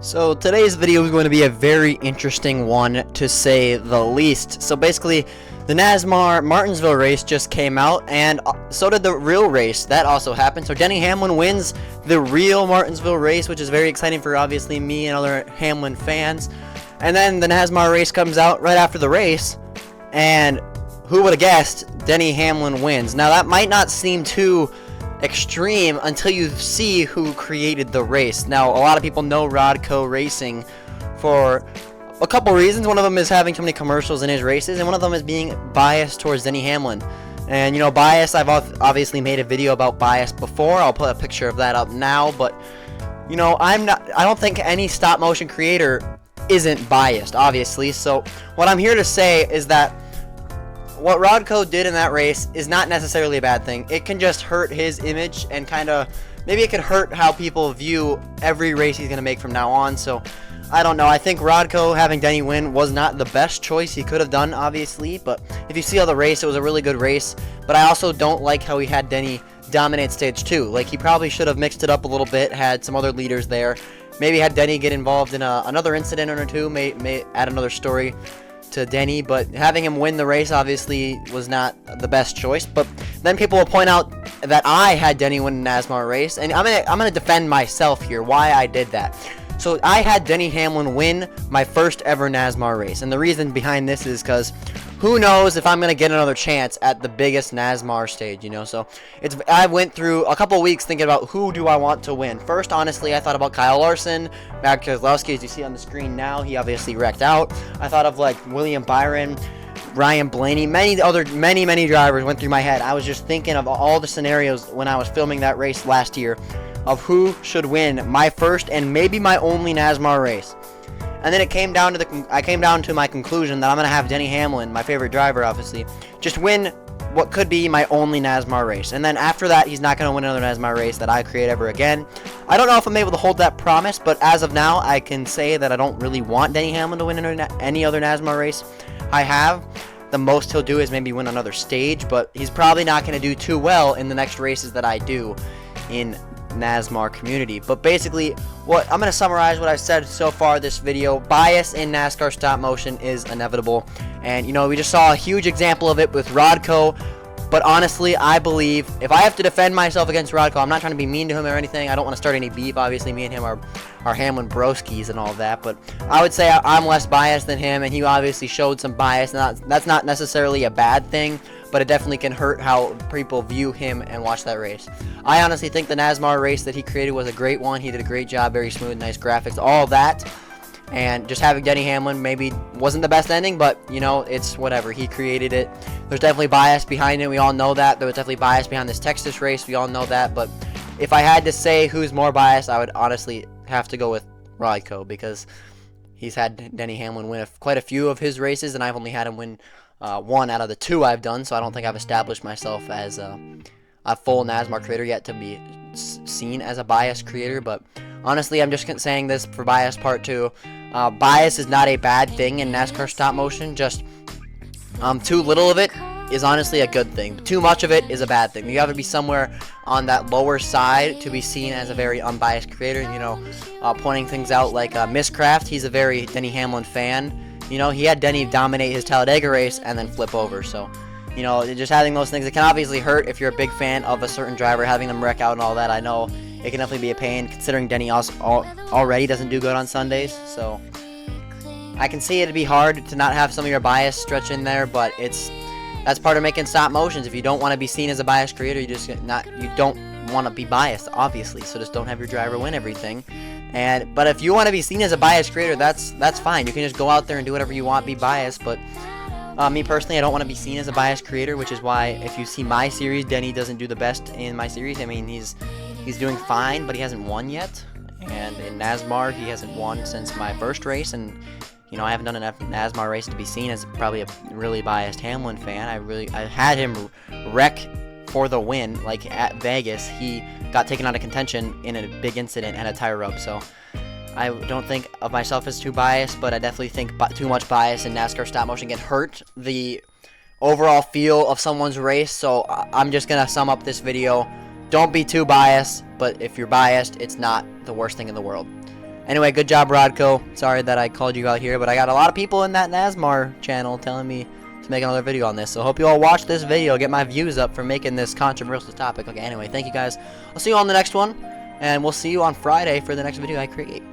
So today's video is going to be a very interesting one, to say the least. So basically, the NASCAR Martinsville race just came out, and so did the real race. That also happened. So Denny Hamlin wins the real Martinsville race, which is very exciting for obviously me and other Hamlin fans. And then the NASCAR race comes out right after the race, and who would have guessed Denny Hamlin wins? Now that might not seem too extreme until you see who created the race. Now, a lot of people know Rodco Racing for a couple reasons. One of them is having too many commercials in his races, and one of them is being biased towards Denny Hamlin. And, you know, bias, I've obviously made a video about bias before. I'll put a picture of that up now, but, you know, I don't think any stop motion creator isn't biased, obviously. So what I'm here to say is that what Rodco did in that race is not necessarily a bad thing. It can just hurt his image, and kind of maybe it could hurt how people view every race he's going to make from now on. So I don't know. I think Rodco having Denny win was not the best choice he could have done, obviously. But if you see how the race, it was a really good race. But I also don't like how he had Denny dominate stage 2. Like, he probably should have mixed it up a little bit, had some other leaders there. Maybe had Denny get involved in another incident or two, may add another story to Denny, but having him win the race obviously was not the best choice. But then people will point out that I had Denny win the NASCAR race, and I'm gonna defend myself here why I did that. So I had Denny Hamlin win my first ever NASCAR race, and the reason behind this is because who knows if I'm gonna get another chance at the biggest NASCAR stage, you know. So I went through a couple weeks thinking about who do I want to win. First, honestly, I thought about Kyle Larson, Max Keselowski, as you see on the screen now. He obviously wrecked out. I thought of like William Byron, Ryan Blaney, many drivers went through my head. I was just thinking of all the scenarios when I was filming that race last year of who should win my first and maybe my only NASCAR race. And then it came down to my conclusion that I'm going to have Denny Hamlin, my favorite driver obviously, just win what could be my only NASCAR race. And then after that, he's not going to win another NASCAR race that I create ever again. I don't know if I'm able to hold that promise, but as of now, I can say that I don't really want Denny Hamlin to win any other NASCAR race I have. The most he'll do is maybe win another stage, but he's probably not going to do too well in the next races that I do in NASCAR community. But basically, I'm going to summarize what I've said so far this video. Bias in NASCAR stop motion is inevitable, and you know, we just saw a huge example of it with Rodco. But honestly, I believe if I have to defend myself against Rodco, I'm not trying to be mean to him or anything. I don't want to start any beef. Obviously, me and him are Hamlin broskies and all that. But I would say I'm less biased than him, and he obviously showed some bias. That's not necessarily a bad thing, but it definitely can hurt how people view him and watch that race. I honestly think the NASCAR race that he created was a great one. He did a great job, very smooth, nice graphics, all that. And just having Denny Hamlin maybe wasn't the best ending, but, you know, it's whatever. He created it. There's definitely bias behind it. We all know that. There was definitely bias behind this Texas race. We all know that. But if I had to say who's more biased, I would honestly have to go with Rodco, because he's had Denny Hamlin win quite a few of his races, and I've only had him win one out of the 2 I've done. So I don't think I've established myself as a full NASCAR creator yet to be seen as a biased creator. But honestly, I'm just saying this for bias part 2. Bias is not a bad thing in NASCAR stop motion. Just too little of it is honestly a good thing. Too much of it is a bad thing. You have to be somewhere on that lower side to be seen as a very unbiased creator. You know, pointing things out like Miscraft. He's a very Denny Hamlin fan. You know, he had Denny dominate his Talladega race and then flip over. So, you know, just having those things, it can obviously hurt if you're a big fan of a certain driver, having them wreck out and all that. I know it can definitely be a pain, considering Denny already doesn't do good on Sundays. So I can see it'd be hard to not have some of your bias stretch in there, but that's part of making stop motions. If you don't want to be seen as a biased creator, you don't want to be biased, obviously. So just don't have your driver win everything. But if you want to be seen as a biased creator, that's fine. You can just go out there and do whatever you want, be biased. But me personally, I don't want to be seen as a biased creator, which is why if you see my series, Denny doesn't do the best in my series. I mean, he's doing fine, but he hasn't won yet. And in NASCAR, he hasn't won since my first race. And, you know, I haven't done enough NASCAR race to be seen as probably a really biased Hamlin fan. I had him wreck for the win. Like at Vegas, he got taken out of contention in a big incident and a tire rub. So I don't think of myself as too biased, but I definitely think too much bias in NASCAR stop motion can hurt the overall feel of someone's race. So I'm just going to sum up this video. Don't be too biased, but if you're biased, it's not the worst thing in the world. Anyway, good job, Rodco. Sorry that I called you out here, but I got a lot of people in that NASCAR channel telling me to make another video on this. So hope you all watch this video, get my views up for making this controversial topic. Okay, anyway, thank you guys. I'll see you on the next one, and we'll see you on Friday for the next video I create.